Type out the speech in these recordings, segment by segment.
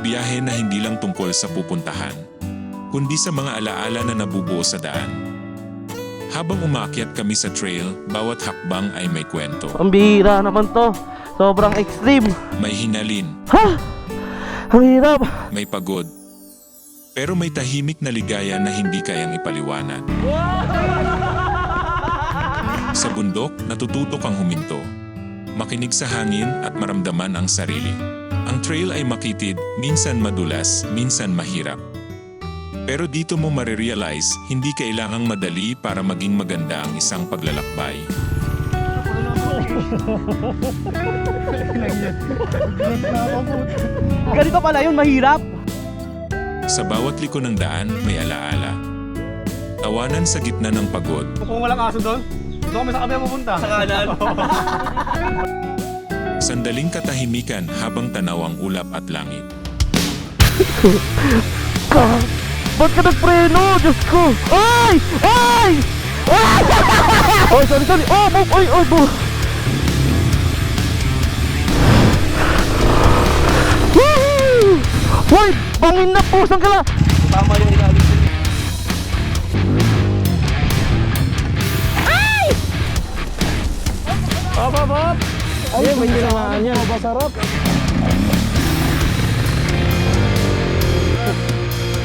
biyahe na hindi lang tungkol sa pupuntahan, kundi sa mga alaala na nabubuo sa daan. Habang umaakyat kami sa trail, bawat hakbang ay may kwento. Ang bihira naman to. Sobrang extreme. May hinalin. Ha? Ang hirap. May pagod. Pero may tahimik na ligaya na hindi kayang ipaliwanag. Sa bundok, natututo kang huminto. Makinig sa hangin at maramdaman ang sarili. Ang trail ay makitid, minsan madulas, minsan mahirap. Pero dito mo marirealize, hindi kailangang madali para maging maganda ang isang paglalakbay. Ganito pala yun, mahirap. Sa bawat liko ng daan, may alaala. Tawanan sa gitna ng pagod. Kung walang aso doon, doon kami sa kami pupunta. Sa kanan. Sandaling katahimikan habang tanaw ang ulap at langit. Ba't ka nagpreno? Diyos ko! Ay! Ay! Ay! Oh, sorry, sorry! Oh, move! Oy, oy, move! Woo! Hoy! Bangin na po! Saan ka na? Tama yung ilalim. Ay! Hop, hop, hop! Ay, may tinamaan yan. Masarap.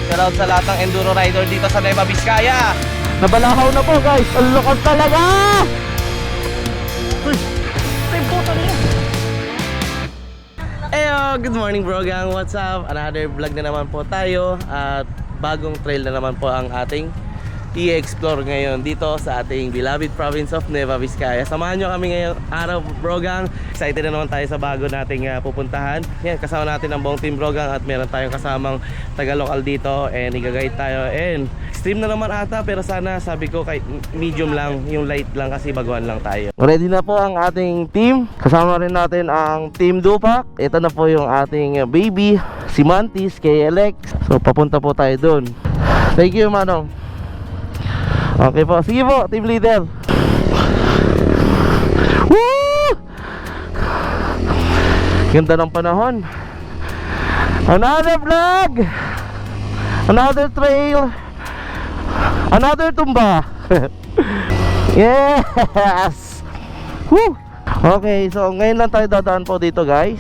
Shoutout sa lahat ng enduro rider dito sa Nueva Vizcaya. Nabalahaw na po, guys! Ang lakas talaga! Good morning bro gang, what's up? Another vlog na naman po tayo. At bagong trail na naman po ang ating i-explore ngayon dito sa ating beloved province of Nueva Vizcaya. Samahan nyo kami ngayong araw bro gang. Excited na naman tayo sa bago nating pupuntahan. Yan, kasama natin ang buong team bro gang. At meron tayong kasamang taga-local dito. And i-guide tayo. And extreme na naman ata, pero sana sabi ko kahit medium lang, yung light lang kasi baguhan lang tayo. Ready na po ang ating team. Kasama rin natin ang Team Dupac. Ito na po yung ating baby, si Mantis, KLX. So papunta po tayo dun. Thank you, Manong. Okay po, sige po, team leader. Woo! Ganda ng panahon. Another vlog, another trail, another tumba. Yes. Woo! Okay, so ngayon lang tayo dadaan po dito, guys.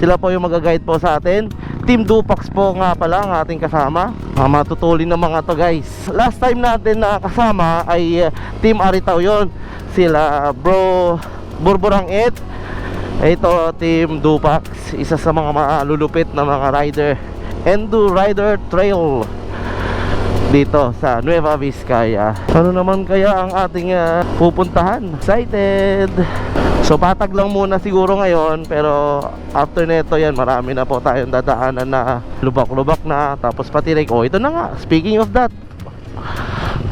Sila po yung mag-guide po sa atin. Team Dupax po nga pala ang ating kasama. Matutulin ng mga to, guys. Last time natin na kasama ay Team Aritaw yon. Sila Bro Burburang It. Ito Team Dupax, isa sa mga malulupit na mga rider, Enduro Rider Trail dito sa Nueva Vizcaya. Ano naman kaya ang ating pupuntahan? Excited! So patag lang muna siguro ngayon, pero after neto yan marami na po tayong dadaanan na lubak-lubak na, tapos patirik. Oh, ito na nga, speaking of that,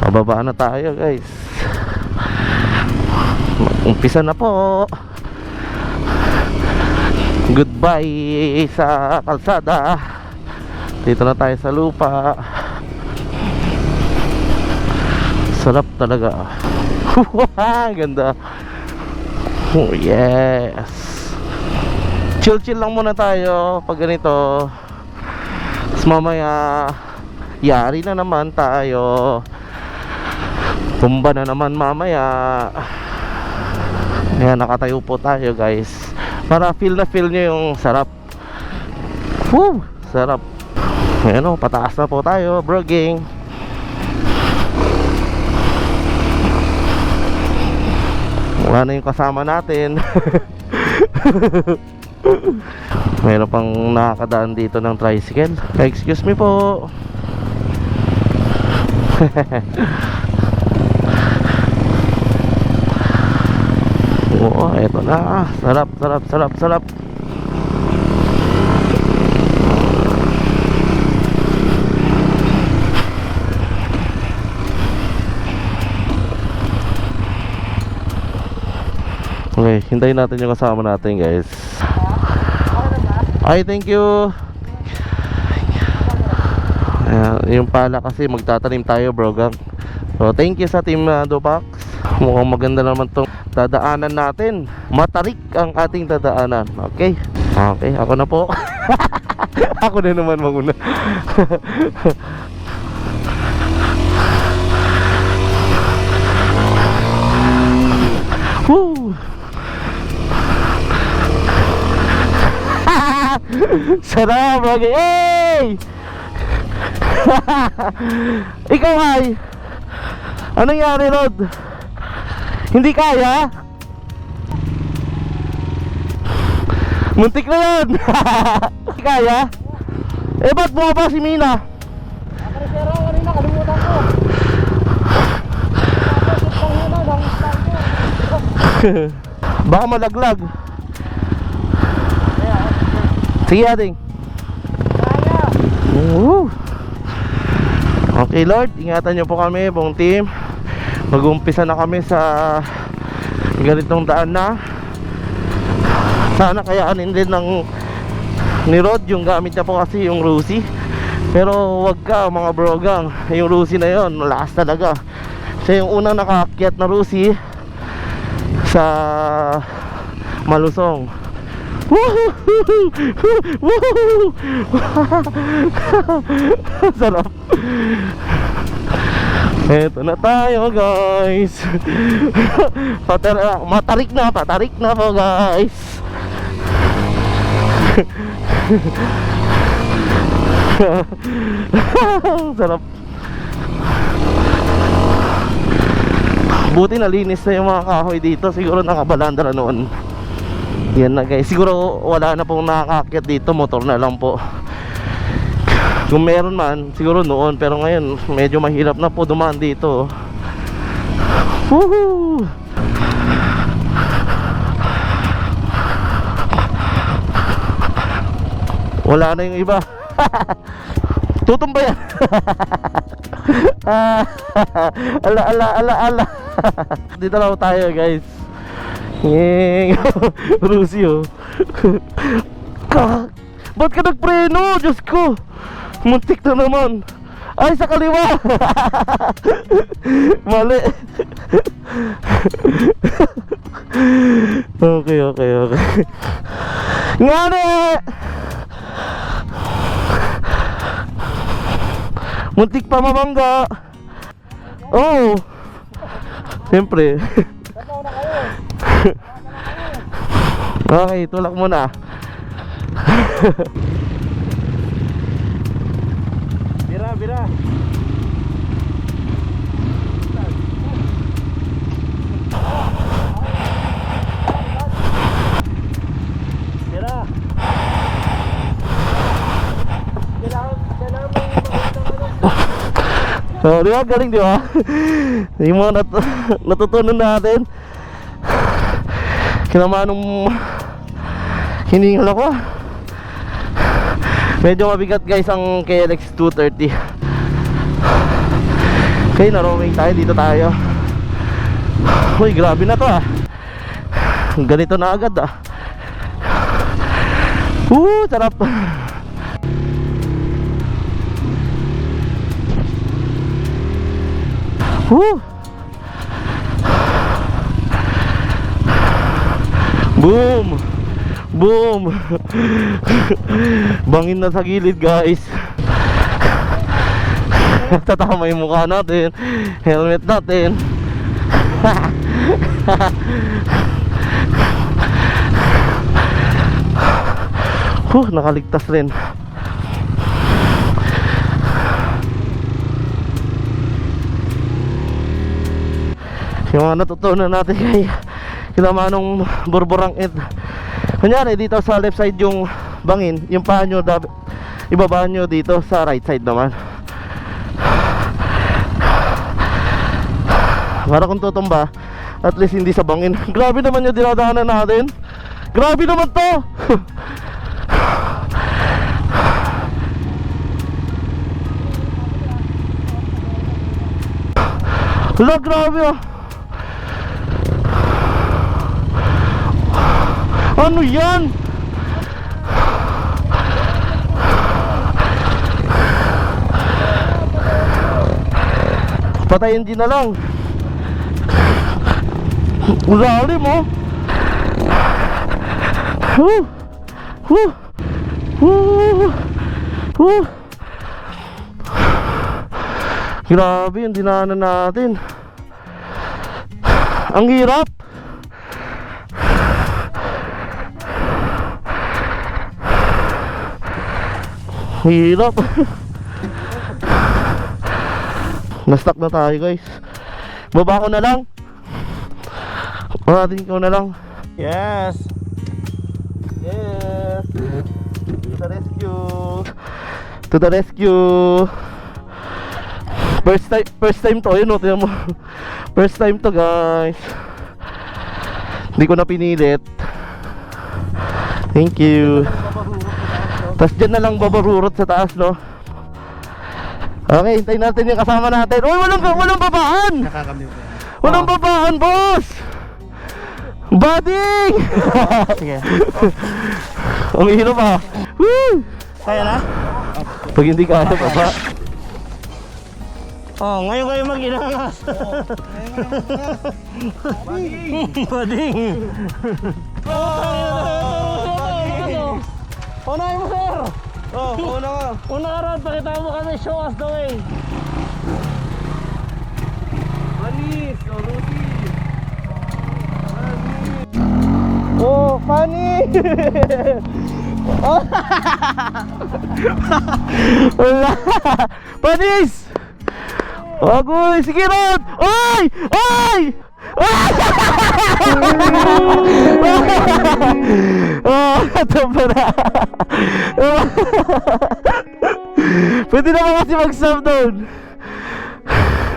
pababa na tayo, guys. Umpisa na po. Goodbye sa kalsada. Dito na tayo sa lupa. Sarap talaga. Ganda. Oh yes. Chill lang muna tayo pag ganito. Tapos mamaya yari na naman tayo. Tumba na naman mamaya. Ayan, nakatayo po tayo, guys, para feel na feel nyo yung sarap. Woo! Sarap. Ayan o, pataas na po tayo, bro gang. Wala na yung kasama natin. Meron pang nakakadaan dito ng tricycle. Excuse me po. Oo, eto na. Sarap, sarap, sarap, sarap. Okay, hintayin natin yung kasama natin, guys. Ay, thank you. Yung pala kasi magtatanim tayo, bro gang. So thank you sa Team Dupax. Mukhang maganda naman tong dadaanan natin. Matarik ang ating dadaanan. Okay. Okay, ako na po. Ako na naman mauna. Woo! Sarap lagi. Hey! Ikaw ay anong nangyari, Rod? Hindi kaya? Muntik na yun. Hindi kaya? Eh ba't bumaba si Mina? Pero kanina kalimutan ko. Baka malaglag. Sige ating. Woo. Okay Lord, ingatan niyo po kami, buong team. Mag-uumpisa na kami sa ganitong daan na. Sana kayaanin din ni Rod yung gamit niya po kasi yung Rusi. Pero wag ka mga brogang, yung Rusi na yon malakas talaga. Siya yung unang nakaakyat na Rusi sa Malusong. Woohoo! Woohoo! Sarap. Eto na tayo guys. Patarik na po guys. Sarap. Buti nalinis na yung mga kahoy dito. Siguro nakabalandra noon. Yan na guys. Siguro wala na pong nakakakyat dito. Motor na lang po. Kung meron man, siguro noon. Pero ngayon, medyo mahirap na po dumaan dito. Woohoo! Wala na yung iba. Tutumba yan. Ala. Dito lang tayo guys. Rusio. Ba't ka nagpreno? Diyos ko, muntik na naman. Ay, sa kaliwa. Mali. Okay. Ngani! Muntik pa mabangga. Oh. Siyempre. Okay, tulak muna. Bira. So, di ba? Galing, di ba? Yung mga natutunan natin. Kinaman nung hiningal ako. Medyo mabigat guys ang KLX 230. Okay, na-roaming tayo. Dito tayo. Uy, grabe na to ah. Ganito na agad ah. Sarap. Boom. Bangin na sa gilid guys. Tatama yung mukha natin. Helmet natin. Nakaligtas rin. Yung mga natutunan natin kay kinamanong burburang it. Kunyari dito sa left side yung bangin, yung paa nyo ibaba nyo dito sa right side naman. Para kung tutumba, at least hindi sa bangin. Grabe naman yung dinadaanan natin. Grabe naman to. Hala, grabe ah. Ano yan? Patay engine na lang. Lalim mo. Woo! Grabe yung dinaanan natin. Ang hirap. Hirap. Na-stuck na tayo guys. Baba ko na lang. Parating ko na lang. Yes. Yes. To the rescue. To the rescue. First time to, yun o, tingnan mo. First time to guys. Hindi ko na pinilit. Thank you. Tapos dyan na lang babarurot sa taas, no? Okay, hintayin natin yung kasama natin. Uy, walang babaan! Walang babaan, boss! Bading! Sige. Ang hirap ah. Woo! Kaya na? Pag hindi kaya, baba. Oh, ngayon kayo mag-inangas. Bading! Unahin mo, sir! Oh, una ka. Una ka ron, pakita mo kami, show us the way. Anis, oh, Rudy. Oh, funny! Oh. Wala! Panis! Agoy! Sige, Rod! Oy! Oy! Oh, ito pa na. Pwede naman kasi mag-sub doon.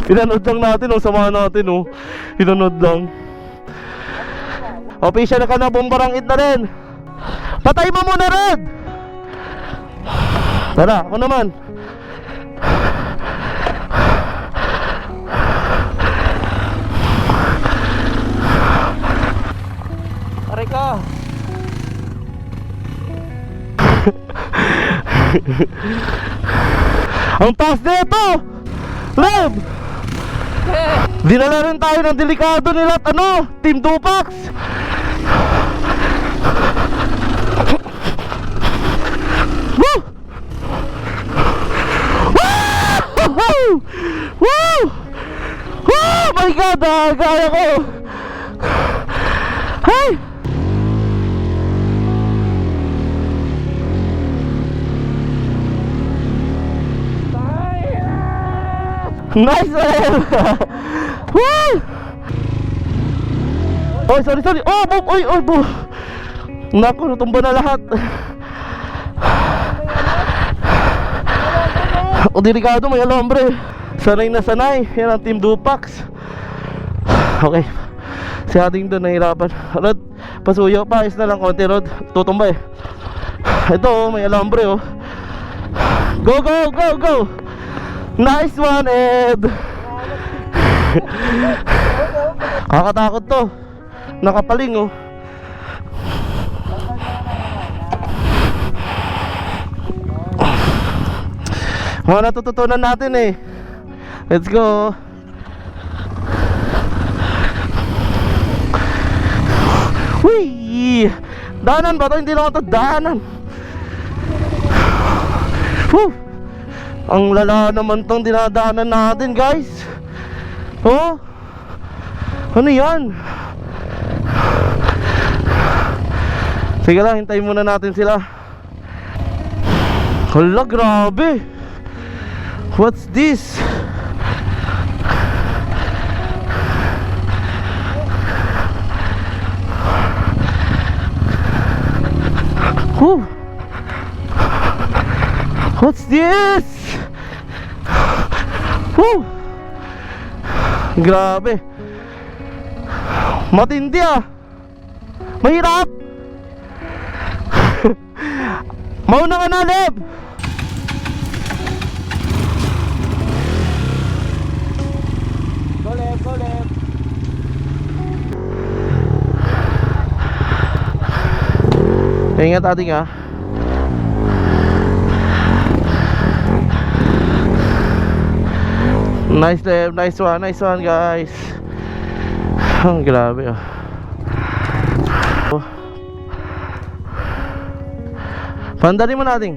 Pinanood lang natin, oh, samahan natin, oh. Pinanood lang. Official ka na, bombarang it na rin. Patay mo muna, Rod! Tara, ako naman. Aray ka. Ang taas dito! Rob! Dinala rin tayo ng delikado nila at ano, Team Dupax. Woo! Woo! Woo! Oh my God! Kaya ko! Hey! Nice man! Woo! Oh, sorry. Oh, boom! Oy, boom! Naku, natumba na lahat. O, delikado, may alambre. Sanay na sanay. Yan ang Team Dupax. Okay. Si ating doon nahirapan. Rod, pasuyo pa. Ayos na lang konti, Rod. Tutumba eh. Ito, oh, may alambre, oh. Go! Nice one, Ed! Kakatakot to. Nakapaling, oh. Mga natututunan natin eh. Let's go. Whee! Daanan ba to? Hindi lang ito daanan. Whew! Ang lala naman tong dinadaanan natin, guys. Oh? Ano yan? Sige lang, hintayin muna natin sila. Hala, grabe. What's this? Whew. What's this? Whew. Grabe. Matindi ah. Mahirap. Mauna ka na, Leb. Go left. Ingat ating ah. Nice Leb, nice one guys. Ang grabe ah. Pandarin mo natin.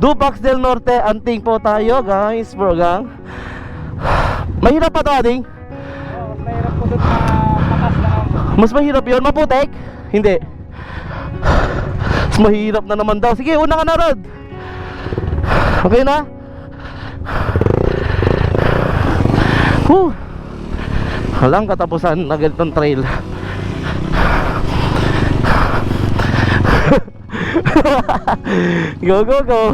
Dupax del Norte, Anting po tayo guys, bro gang. Mahirap pa to, Ading? Mahirap po doon patas lang. Mas mahirap yun, maputek? Hindi. Mas mahirap na naman daw. Sige, una ka na, Rod. Okay na? Walang katapusan na ganitong trail. Go, go, go.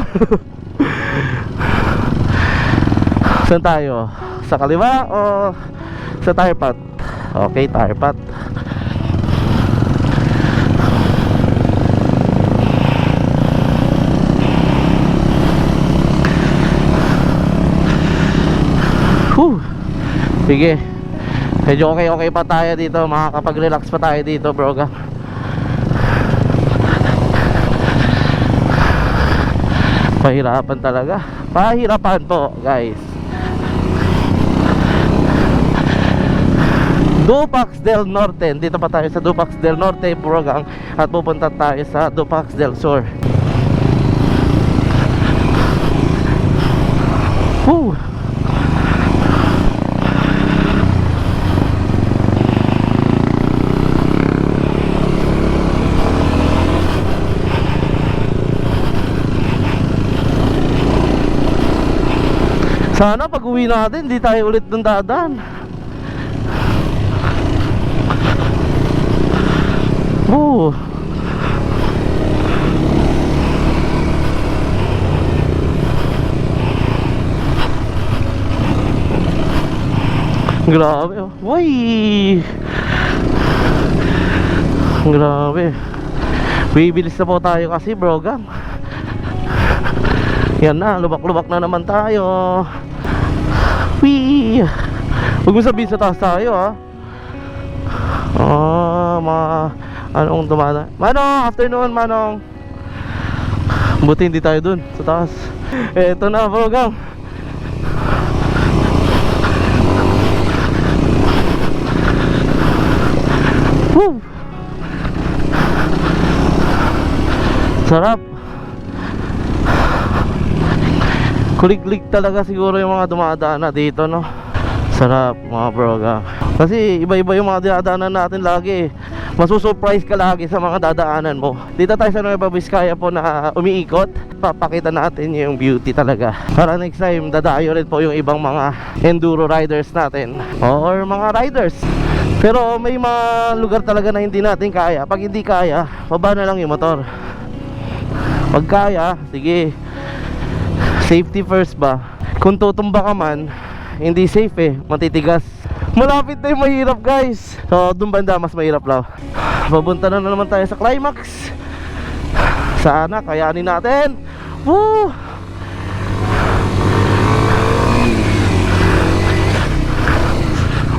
Saan tayo? Sa kaliwa o sa tire path? Okay, tire path. Sige. Medyo okay pa tayo dito. Makakapag-relax pa tayo dito, bro. Pahirapan talaga. Pahirapan po, guys. Dupax del Norte. Dito pa tayo sa Dupax del Norte, bro. At pupunta tayo sa Dupax del Sur. Sana pag uwi natin, di tayo ulit dun dadaan. Grabe, oh. Uy! Grabe. Bibilis na po tayo kasi, bro, gang. Yan na, lubak-lubak na naman tayo. Wee! Huwag mo sabihin sa taas tayo, ha. Anong dumana? Manong, afternoon, Manong. Buti hindi tayo dun, sa taas. Eto na, bro, gang. Woo! Sarap. Kulig-lig talaga siguro yung mga dumadaan na dito, no? Sarap, mga bro. Kasi iba-iba yung mga dadaanan natin lagi. Masusurprise ka lagi sa mga dadaanan mo. Dito tayo sa Nueva Vizcaya po na umiikot. Papakita natin yung beauty talaga. Para next time, dadayo rin po yung ibang mga enduro riders natin or mga riders. Pero may mga lugar talaga na hindi natin kaya. Pag hindi kaya, baba na lang yung motor. Pag kaya, sige, safety first ba? Kung tutumba ka man, hindi safe eh, matitigas. Malapit na yung mahirap, guys. So dun banda mas mahirap lang. Papunta na naman tayo sa climax. Sana kayanin natin. Woo!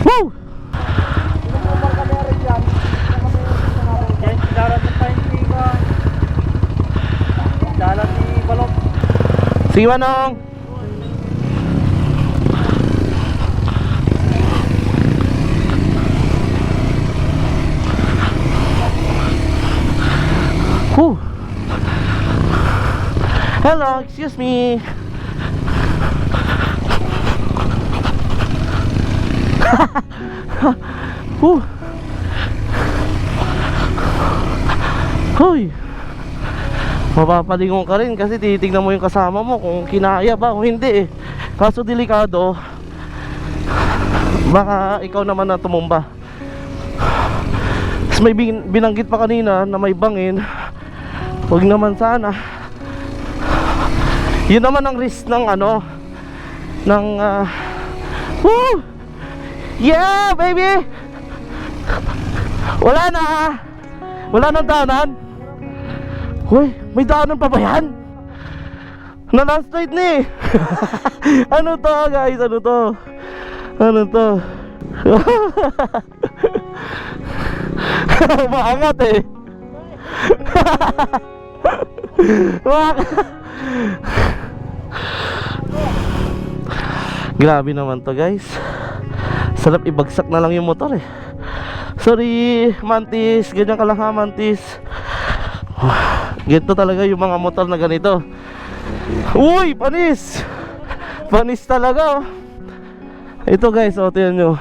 Woo! Sige, Manong. Hello, excuse me. Hoy, mapapalingon ka rin kasi titignan mo yung kasama mo kung kinaya ba o hindi eh. Kaso delikado, baka ikaw naman na tumumba. Tapos may binanggit pa kanina na may bangin. Huwag naman sana. Yun naman ang risk ng ano, ng woo! Yeah, baby! Wala na. Wala nang daanan. Hoy, may daanan pa ba yan? Na-landslide na eh. Ano to, guys? Ano to? Ano to? Maangat eh. Grabe naman to, guys. Sarap ibagsak na lang yung motor eh. Sorry, Mantis. Ganyan ka lang ha, Mantis. Ganito talaga yung mga motor na ganito. Uy, panis! Panis talaga, oh. Ito guys, oh, tingnan nyo.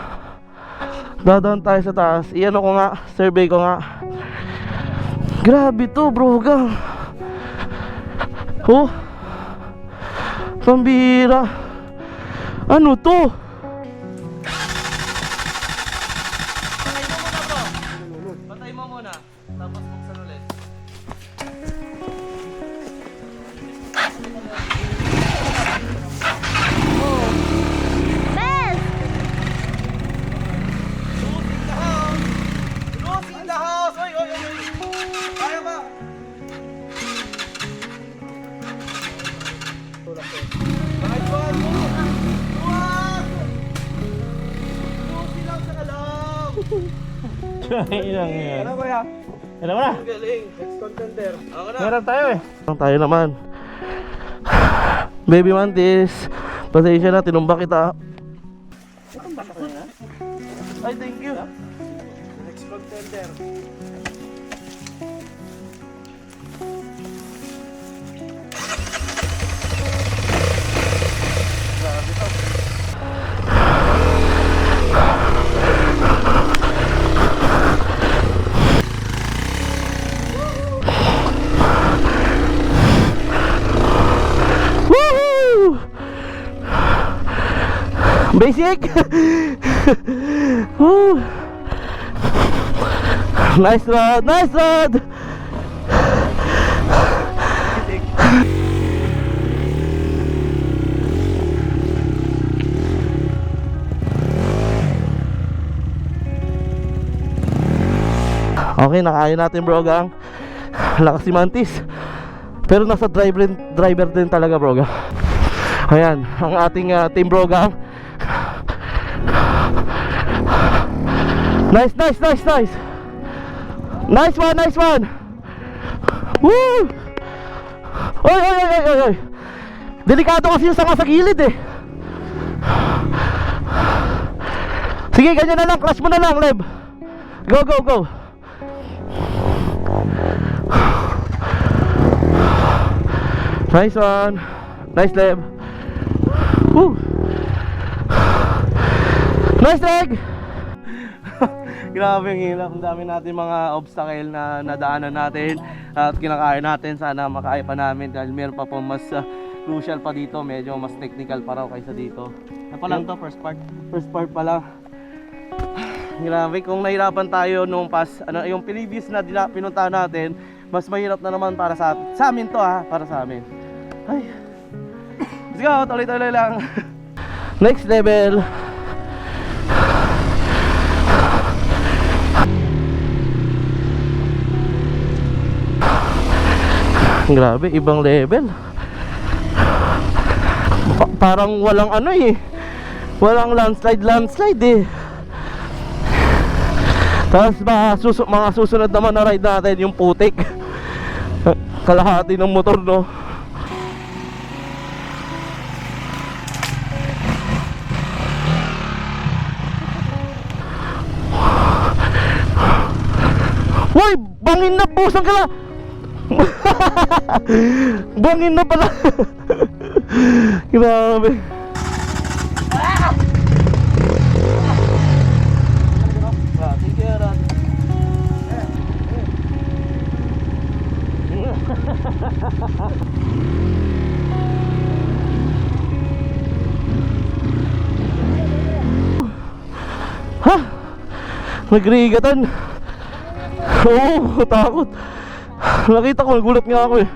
Dadaan tayo sa taas. Iyan ko nga, survey ko nga. Grabe to, bro, gang. Oh, pambira. Ano to? Patay mo muna, tapos buksan ulit. Closing the house! Oy, oy, oy! Kaya ba? Bakit ba? Luwag! Closing lang sa alam! Ilang yan. Ano ba yan? Ano ba na? Galing! Ex-contender. Ako na! Meron tayo eh. Tayo naman. Baby Mantis, pasensya na, tinumba kita. Ay, thank you! Ex-contender. Woohoo! Basic! Woo! Nice rod! Nice rod! Okay, nakain natin bro gang. Lakas si Mantis. Pero nasa driver din talaga bro gang. Ayan, ang ating team bro gang. Nice, nice, nice, nice. Nice one, nice one. Woo! Oy, oy, oy, oy, oy. Delikado kasi yung sanga sa gilid eh. Sige, ganyan na lang, clutch mo na lang, Leb. Go, go, go. Nice one. Nice, Leb. Woo! Nice leg! Grabe ang hirap. Ang dami natin mga obstacle na nadaanan natin at kinakaya natin. Sana makaya pa namin dahil meron pa po mas crucial pa dito. Medyo mas technical pa raw kaysa dito. Ano pa lang to, first part? First part pa lang. Grabe, kung nahirapan tayo nung yung previous na pinuntahan natin, mas mahirap na naman para sa amin to para sa amin. Ay. Let's go, tuloy-tuloy lang. Next level. Grabe, ibang level. Parang walang walang landslide eh. Tapos mga susunod naman na ride natin yung putik. Kalahati ng motor, no. Hoy, bangin na, pusang kala. Bangin na pala. Grabe. Ha? Nagrigatan. Oo, takot. Nakita ko, nagulat nga ako eh.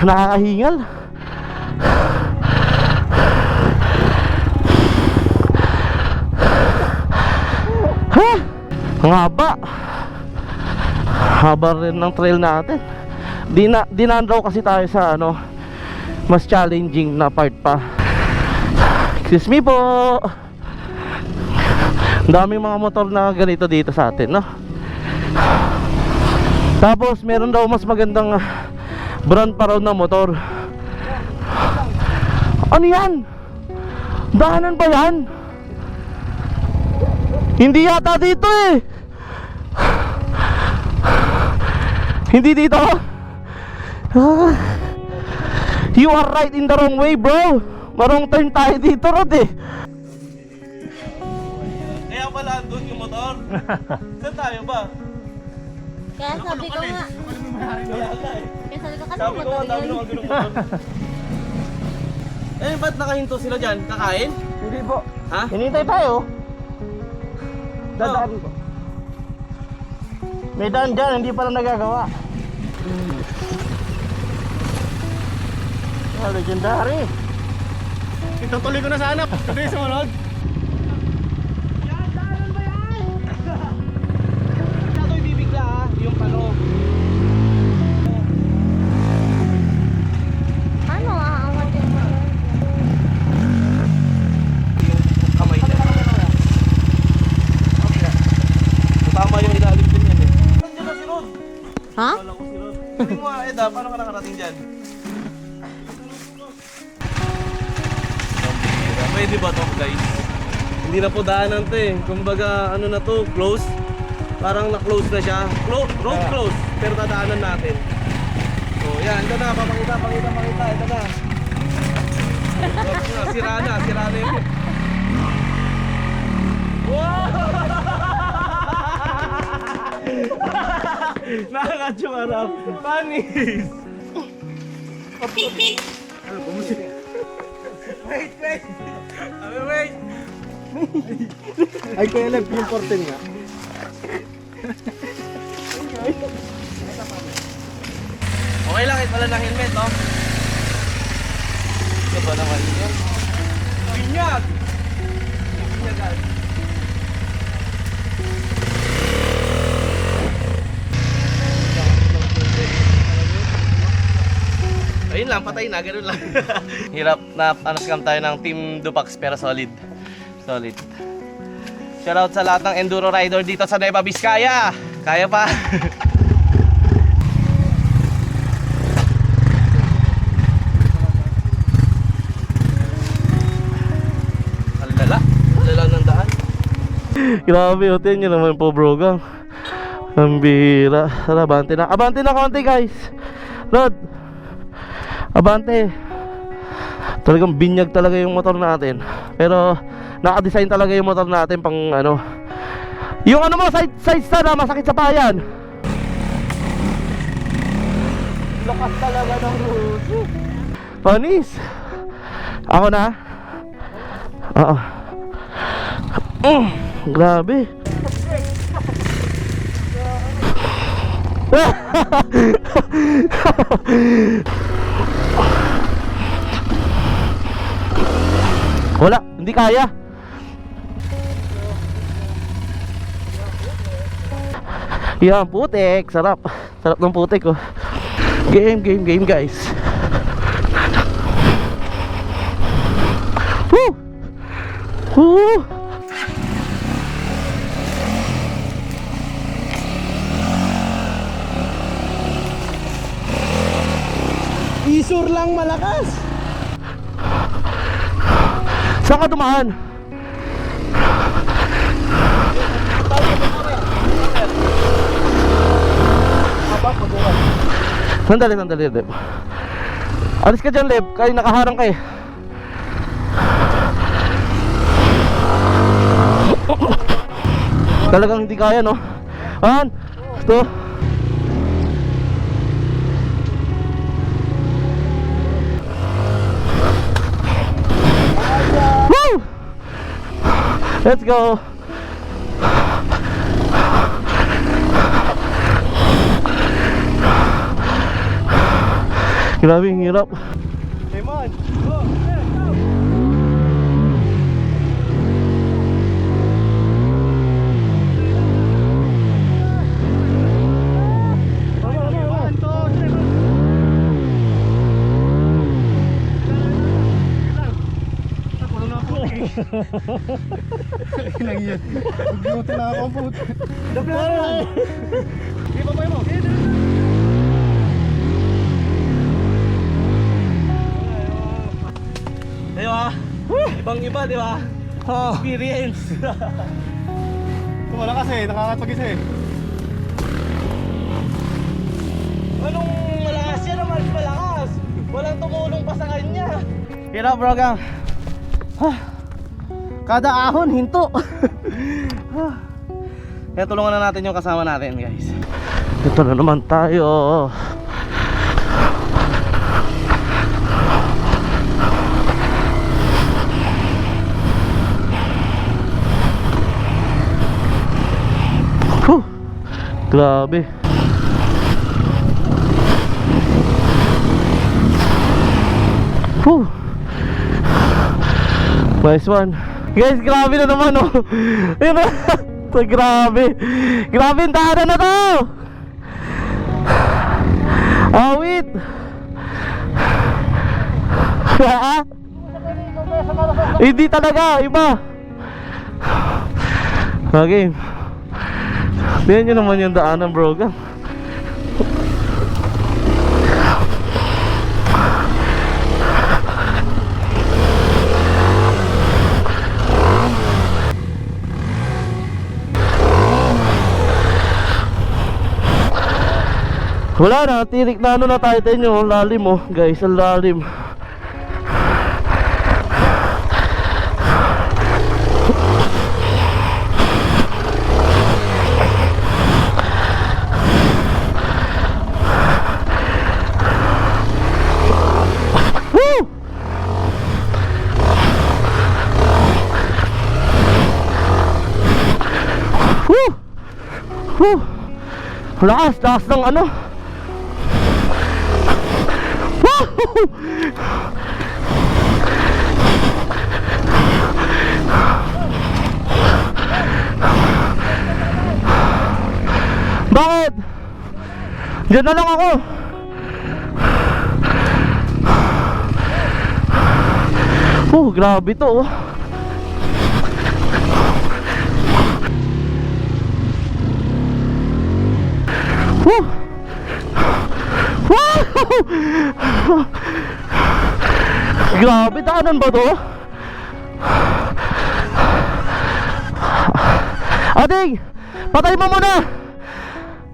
Nakakahingal. Ha? Ang haba. Haba rin ng trail natin. Dinaan raw kasi tayo sa mas challenging na part pa. Excuse me po. Daming mga motor na ganito dito sa atin, no? Tapos meron daw mas magandang brand pa raw na motor. Ano yan? Daanan ba yan? Hindi yata dito eh. Hindi dito. Ah. You are right in the wrong way, bro. Marong turn tayo dito, Rod eh. Kaya pala andun yung motor. Saan tayo ba? Kaya sabi ko nga. Kaya nga eh. Kaya sabi ko, kasi Sabi ko, ang dami yun. naman ganun motor. Eh, ba't nakahinto sila dyan? Kakain? Hindi po. Ha? Hinintay tayo. Dadaan po. May daan dyan, hindi pa lang nagagawa. Ah, legendary. Itutuloy ko na sana. Ito yung sumunod. Ito'y bibigla ha, yung ano. Ano aangat yung motor? Yung kamay niya. Tama yung ilalim din yan eh. Nandiyan na si Rod. Ha? Wala ko si Rod. Sabi mo nga, Eda, paano ka nakarating dyan? Pwede ba to guys? Hindi na po daanan to eh. Kumbaga ano na to, close. Parang na-close na siya. Road close, pero dadaanan natin. So yan, ito na, pakita. Ito na. Sira na yun. Nakakat yung harap. Panis! Wait! Ay, kaya lang yung 14 nga. Okay lang, kahit wala ng helmet, no? Ito ba naman yun? Binyag! Binyagan. Ayun lang, patay na, ganun lang. Hirap na scam tayo ng Team Dupax pero solid. Solid. Shoutout sa lahat ng enduro rider dito sa Nueva Vizcaya. Kaya pa. Alala ng daan. Grabe, hotel nyo naman po, bro gang. Ang bira. Tara, abante na konti guys. Rod, abante. Talagang binyag talaga yung motor natin. Pero naka-design talaga yung motor natin pang ano. Yung ano mo, side stand na masakit sa payan. Lakas talaga ng ruso. Panis. Ako na. Oo. Grabe. Wala, hindi kaya. Yan, putik. Sarap. Sarap ng putik oh. Game guys. Woo! Woo! Isur lang malakas. Saan ka dumaan? Sandali, Leb. Alis ka dyan, Leb. Kaya nakaharang ka eh. Talagang hindi kaya, no? 1, 2. Woo! Let's go. Grabe, ang hirap. Lemon, go! Go! Ilang yun. Magluto na ako ang puto. Dablaro! Di ba mo? Ayo ah. Ibang iba, di ba? Experience. Wala kasi, nakakapag-isa eh. Anong malakas yan? Ang malakas. Walang tumulong pa sa kanya. Hirap bro gang. Kada ahon, hinto. Kaya tulungan na natin yung kasama natin guys. Ito na naman tayo. Grabe. Nice one. Guys, grabe na naman oh. Yun na. Grabe. Grabe ang daanan na to. Awit. Hindi talaga, iba. Okay. Tingnan nyo naman yung daanan bro. Wala na, tirik na ano na tayo tayo. Lalim oh guys, ang lalim. Lakas, lakas ng ano. Bakit? Diyan na lang ako. Grabe to oh. Grabe, daanan ba to? Ading, patay mo muna.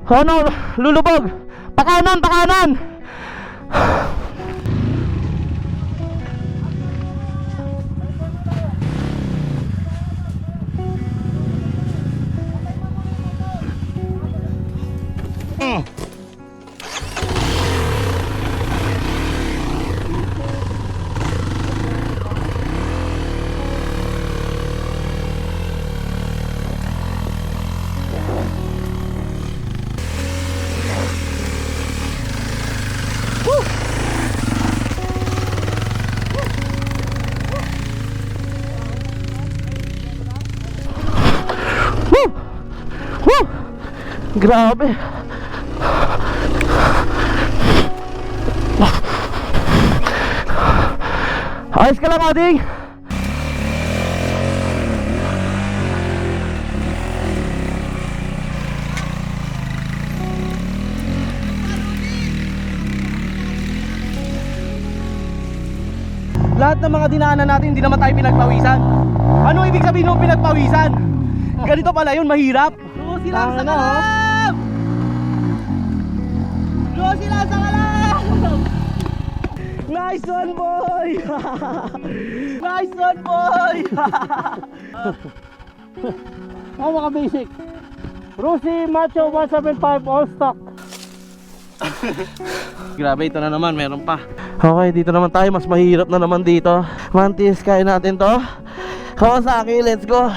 Ano, lulubog. Pakanan, pakanan. Grabe. Ayos ka lang, Ading. Lahat ng mga dinaanan natin, hindi naman tayo pinagpawisan. Ano ibig sabihin ng pinagpawisan? Ganito pala yun, mahirap. Lusi lang sa kalam! Lusi lang sa kalam! Nice one, boy! Nice one, boy! Mga basic. Rusi Macho 175 all stock. Grabe, ito na naman, meron pa. Okay, dito naman tayo. Mas mahirap na naman dito. Mantis, kaya natin to. Kawasaki, let's go.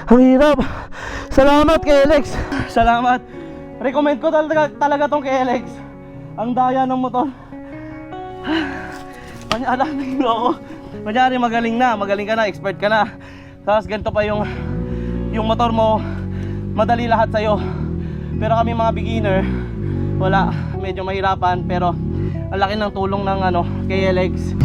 Ang hirap. Salamat kay Alex. Salamat. Recommend ko talaga tong kay Alex. Ang daya ng motor. Panyalamin mo ako. Kunyari magaling ka na, expert ka na. Tapos ganito pa yung motor mo, madali lahat sa'yo. Pero kami mga beginner, wala, medyo mahirapan. Pero ang laki ng tulong ng kay Alex.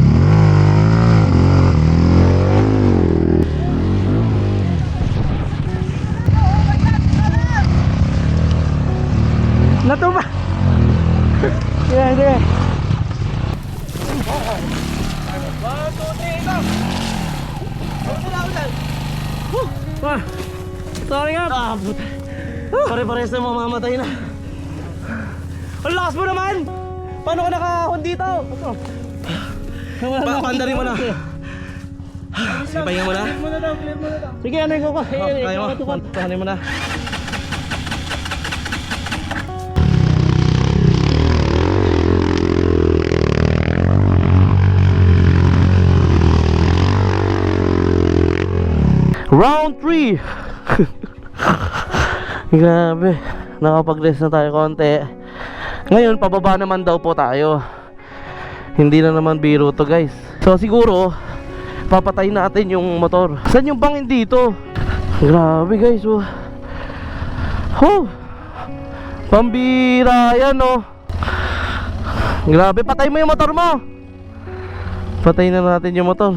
Sige, sige. Sorry nga. Puta. Pare-pares na mamamatay na. Ang lakas mo naman! Paano ka nakahon dito? Paandarin mo na. Sige, pahinga mo na. Sige, ano yung kuko? Kaya mo, pahanin mo na. Round 3. Grabe, nakapag-rest na tayo konti. Ngayon, pababa naman daw po tayo. Hindi na naman biro to guys. So siguro, papatay natin yung motor. Saan yung bangin dito? Grabe guys, oh. Oh, pambira yan, oh. Grabe, patay mo yung motor mo. Patay na natin yung motor.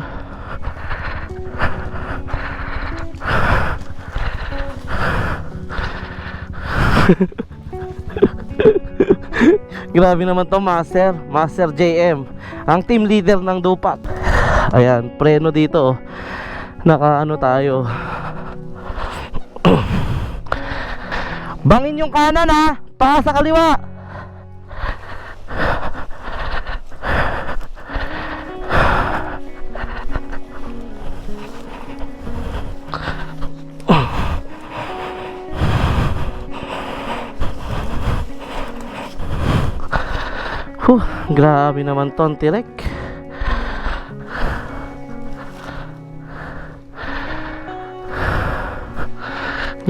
Grabe naman to, Master JM, ang team leader ng Dupak. Ayan, preno dito, oh. Naka-ano tayo. Bangin yung kanan, ha. Paa sa kaliwa. Grabe naman ton, Tirek.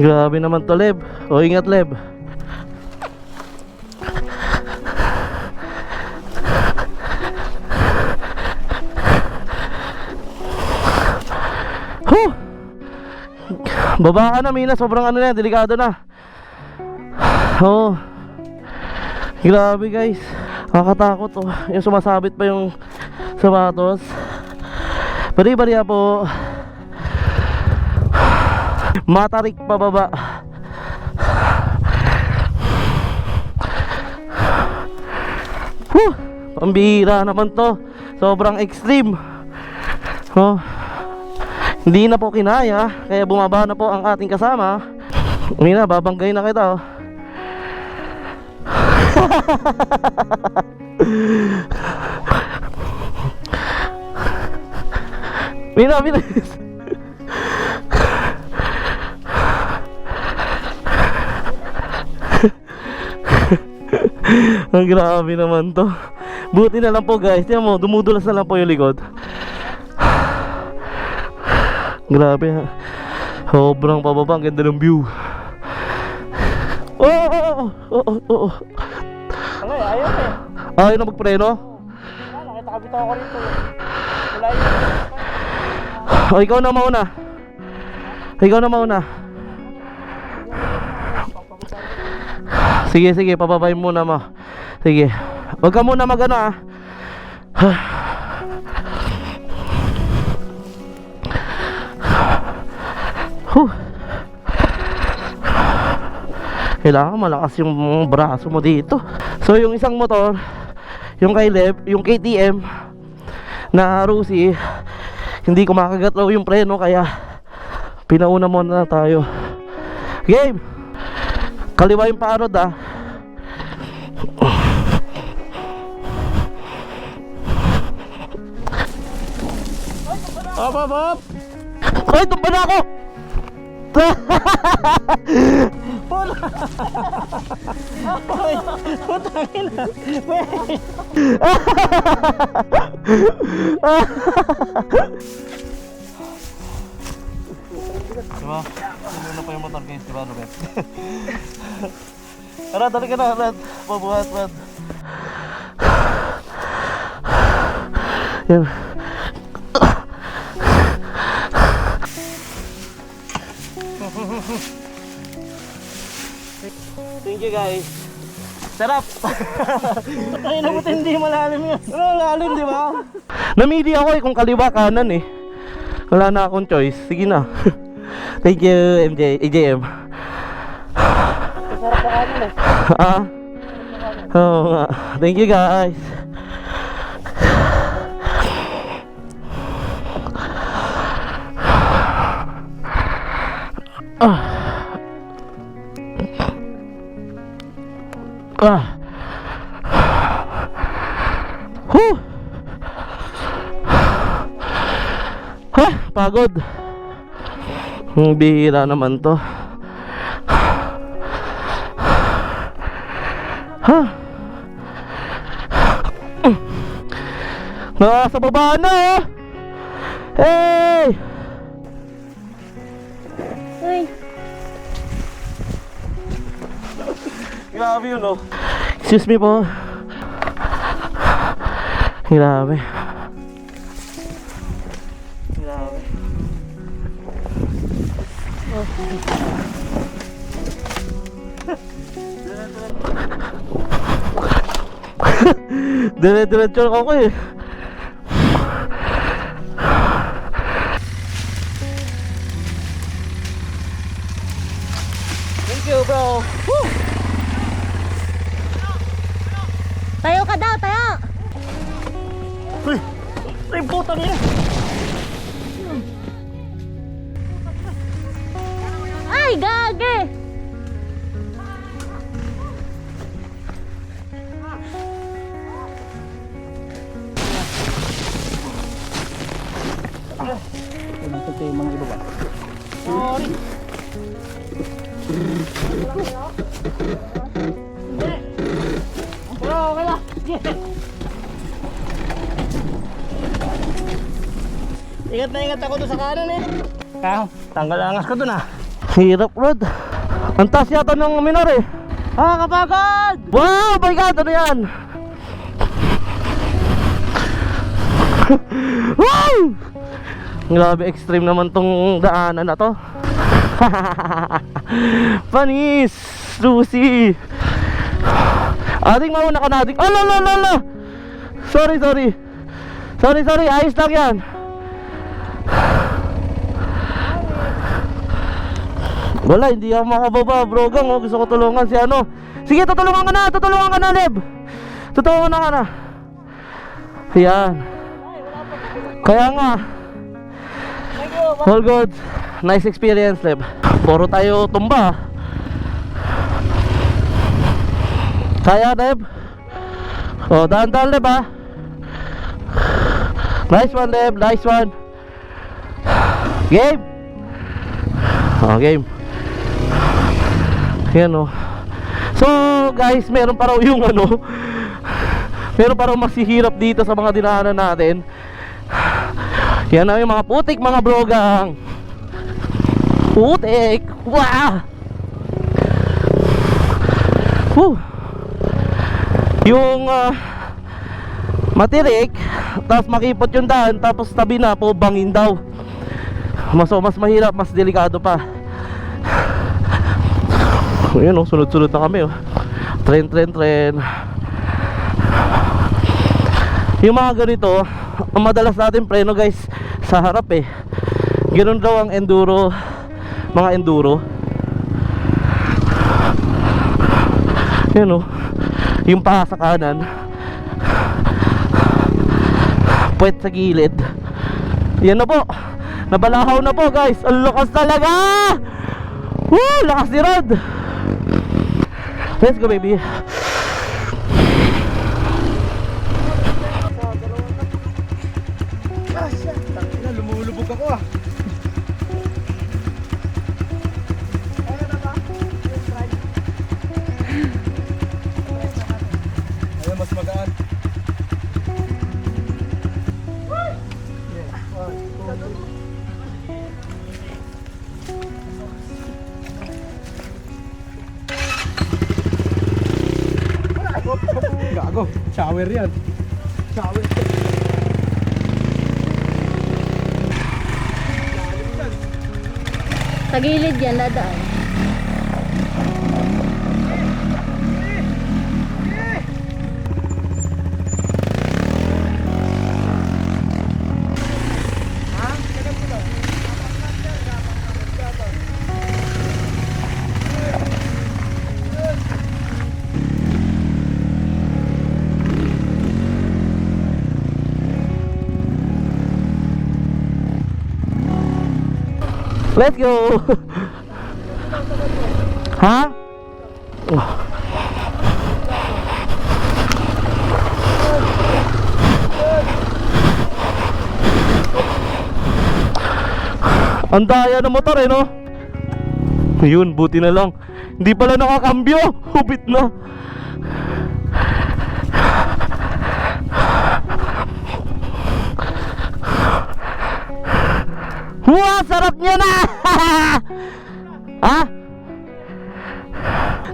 Grabe naman to, Leb. O, ingat, Leb. Baba ka na, Mina. Sobrang ano na, delikado na. Oh, grabe guys, nakakatakot, oh. Yung sumasabit pa yung sapatos. Bari-bariya po. Matarik pababa. Pambihira naman to. Sobrang extreme. Oh, hindi na po kinaya, kaya bumaba na po ang ating kasama. Mina, babanggay na kita, oh. Mina, bilis. Ang grabe naman to. Buti na lang po guys, tingnan mo, dumudulas na lang po yung likod. Grabe, ha. Sobrang pababa, ang ganda ng view. Oh. Ayaw eh. Ayaw na magpreno? Nakita ko rito. Wala O, ikaw na mauna. Ikaw na mauna. Sige, pababayin muna mo. Sige. Huwag ka muna magano, ah. Kailangan malakas yung braso mo dito. So yung isang motor, yung kay Lev, yung KTM na Rusi, hindi ko makagatlaw yung preno, kaya pinauna muna tayo. Game! Kaliwa yung parod, ah. Hop. Ay, tumba na ako! Putangin na. Diba? Ano pa yung motor guys, diba, Robert? Tara, dali ka na, Rad. Pabuhat, Rad. Yan. Thank you guys. Sarap. Ay, nabuti hindi malalim yun. Ano, lalim, di ba? Namili ako eh kung kaliwa kanan eh. Wala na akong choice. Sige na. Thank you, AJM. Sarap pa kanan eh. Oo nga. Thank you guys. Huh. Pagod. Bihira naman to. Nasa baba na oh. Hey! Uy, Grabe yun oh. Excuse me po. Grabe. Grabe. Dire-diretso ako eh. Thank you bro. Woo! tayo ka daw, tayo. Ay puta nila. Ay, gage. Ingat na ingat ako doon sa kanan eh. Tanggal angas ko doon ah. Hirap Rod. Ang taas yata ng minor eh. Kapagod! Wow, my God, ano yan? Wow! Grabe, extreme naman tong daanan na to. Panis! Lucy! Ating mauna ka natin. Oh, la. Sorry. Sorry, ayos lang yan. Wala, hindi ako makababa, bro gang. Oh, gusto ko tulungan si ano. Sige, tutulungan ka na, Leb. Tutulungan ka na. Yan. Kaya nga. All good. Nice experience, Leb. Puro tayo tumba. Kaya, Leb. Oh, dahan-dahan, Leb, ha. Nice one, Leb. Nice one. Game. Oh, game. Yan oh. So guys, meron pa raw yung ano, meron pa raw masihirap dito sa mga dinaanan natin. Yan na yung mga putik, mga brogang. Putik. Wow. Yung matirik, tapos makipot yung daan, tapos tabi na po bangin daw. Mas mahirap, mas delikado pa. Ayan oh, sunod-sunod na kami oh. Tren. Yung mga ganito, ang madalas natin preno guys sa harap eh. Ganun daw ang enduro, mga enduro. Yan oh, yung paha sa kanan, puwet sa gilid. Yan na po, nabalahaw na po guys. Ang lakas talaga. Woo, lakas ni Rod. Let's go baby. Lumulubog ako ah. Ayun, mas magaan. Gago, shower yan. Shower. Sa gilid yan, dadaan. Let's go! Ha? Ang daya ng motor eh, no? Ayun, buti na lang. Hindi pala nakakambyo. Hubit na. Wow, sarap niya na! Ha?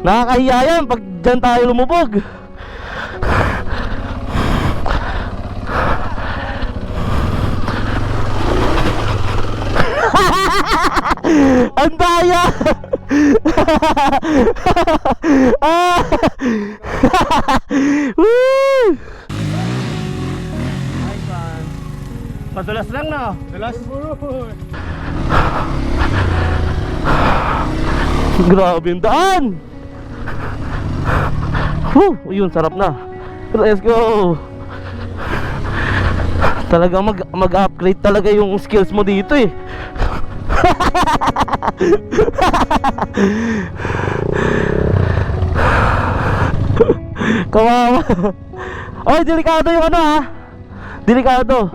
Nakakahiya yan pag dyan tayo lumubog. Ang daya! Ah! Woo! Padulas lang na. Dulas. Grabe yung daan. Yun, sarap na. Let's go. Talaga mag-upgrade talaga yung skills mo dito eh. Kawawa. Oy, delikado yung ano ha. Delikado.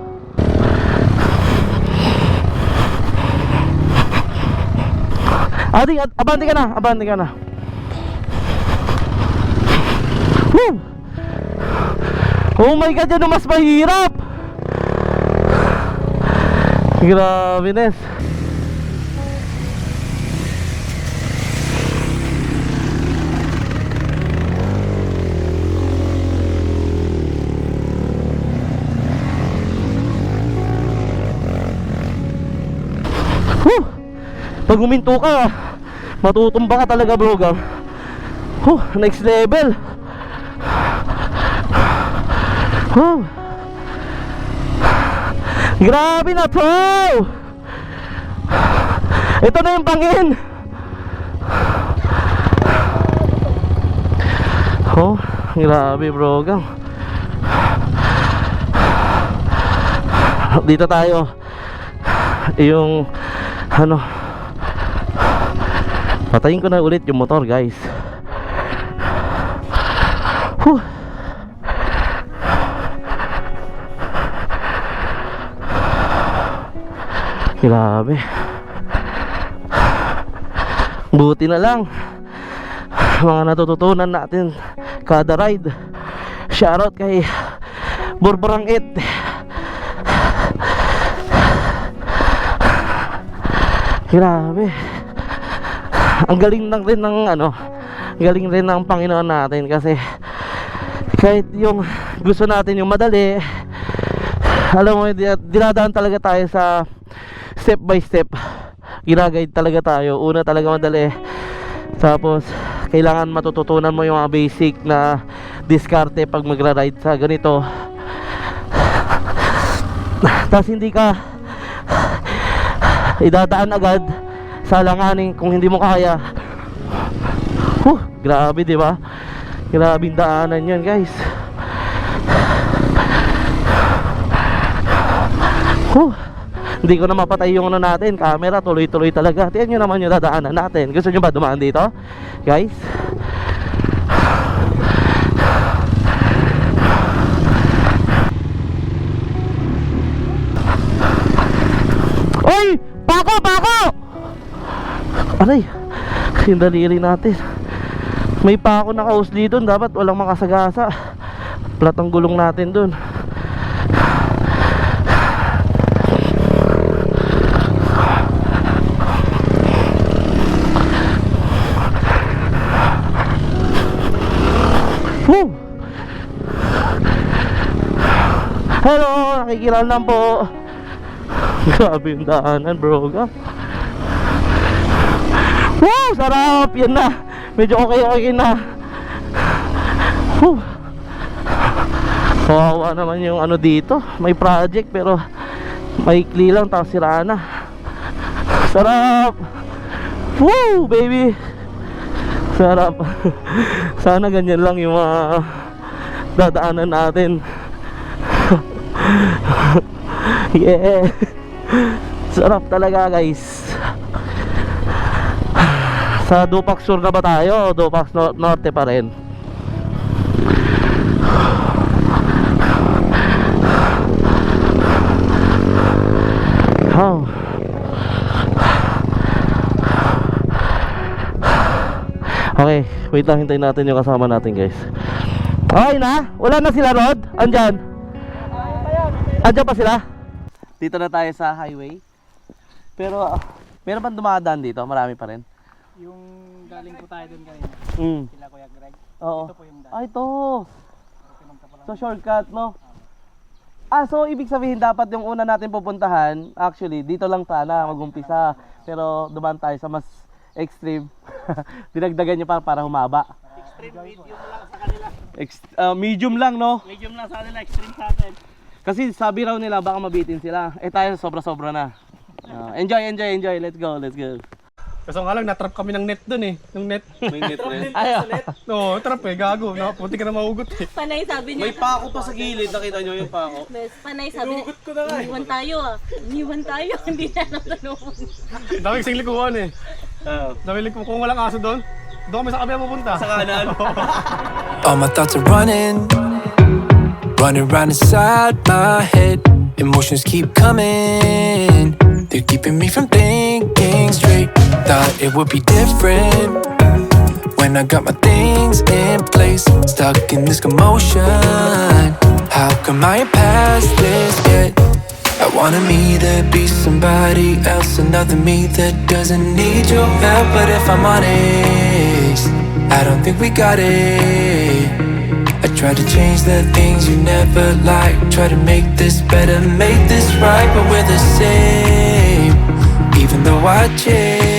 Adi, abante ka na, abante ka na. Woo! Oh my God, yan ang mas mahirap. Grabe, Nes. Pag huminto ka, matutumba ka talaga, bro. Next level. Grabe na to. Ito na yung pangin. Grabe, bro. Dito tayo. Yung ano, patayin ko na ulit yung motor, guys. Grabe. Buti na lang mga natututunan natin kada ride. Shoutout kay Burburangit. Grabe. Ang galing lang rin ng ano, galing rin ng Panginoon natin, kasi kahit yung gusto natin yung madali, alam mo, dinadaan talaga tayo sa step by step. Ginaguide talaga tayo. Una talaga madali, tapos kailangan matututunan mo yung mga basic na diskarte pag magra-ride sa ganito. Tapos hindi ka idadaan agad sa alanganin kung hindi mo kaya. Grabe, di ba? Grabe yung daanan yan, guys. Hindi ko na mapatay yung ano natin, camera, tuloy-tuloy talaga. Tingnan nyo naman yung dadaanan natin. Gusto nyo ba dumaan dito, guys? Oy! Pako! Pako! Aray! Yung daliri natin. May pako na kausli dun. Dapat walang makasagasa. Plat ang gulong natin dun. Woo! Hello! Nakikiral lang po. Grabe yung daanan, bro. Woo! Sarap! Yan na. Medyo okay na. Woo! Kawawa naman yung ano dito. May project pero maikli lang, tapos sira na. Sarap! Woo! Baby! Sarap. Sana ganyan lang yung mga dadaanan natin. Yeah! Sarap talaga, guys. Sa Dupax Sur na ba tayo o Dupax Norte pa rin? Oh. Okay, wait lang, hintayin natin yung kasama natin guys. Okay na? Wala na sila Rod? Andyan? Andyan pa sila? Dito na tayo sa highway. Pero meron bang dumadaan dito? Marami pa rin. Yung galing po tayo dun kanina, sila Kuya Greg. Oo. Ito po yung daan. Ah, ito. Pinunta po lang. So shortcut, no? Ah, so ibig sabihin dapat yung una natin pupuntahan, actually, dito lang sana mag-umpisa. Pero dumaan tayo sa mas extreme. Dinagdagan niyo para humaba. Extreme medium lang sa kanila. Medium lang, no? Medium lang sa kanila, extreme sa atin. Kasi sabi raw nila baka mabitin sila. Eh tayo sobra-sobra na. Enjoy. Let's go. Kaso nga lang, natrap kami ng net dun eh. Ng net. May net rin. Ay, No, trap eh, gago. Puti ka na mahugot eh. Panay sabi niya. may pako pa sa gilid. Nakita nyo yung pako? Panay sabi niya. Iniwan tayo ah. Iniwan tayo. Hindi na natanungan. Daming kasing likuan eh. Daming likuan. Kung walang aso doon, doon kami sa kabila pupunta. Sa kanan. All my thoughts are running round inside my head. Emotions keep coming, they're keeping me from thinking straight. Thought it would be different when I got my things in place. Stuck in this commotion, how come I ain't past this yet? I wanted me to be somebody else, another me that doesn't need your help. But if I'm honest, I don't think we got it. I try to change the things you never liked, try to make this better, make this right, but we're the same, even though I change.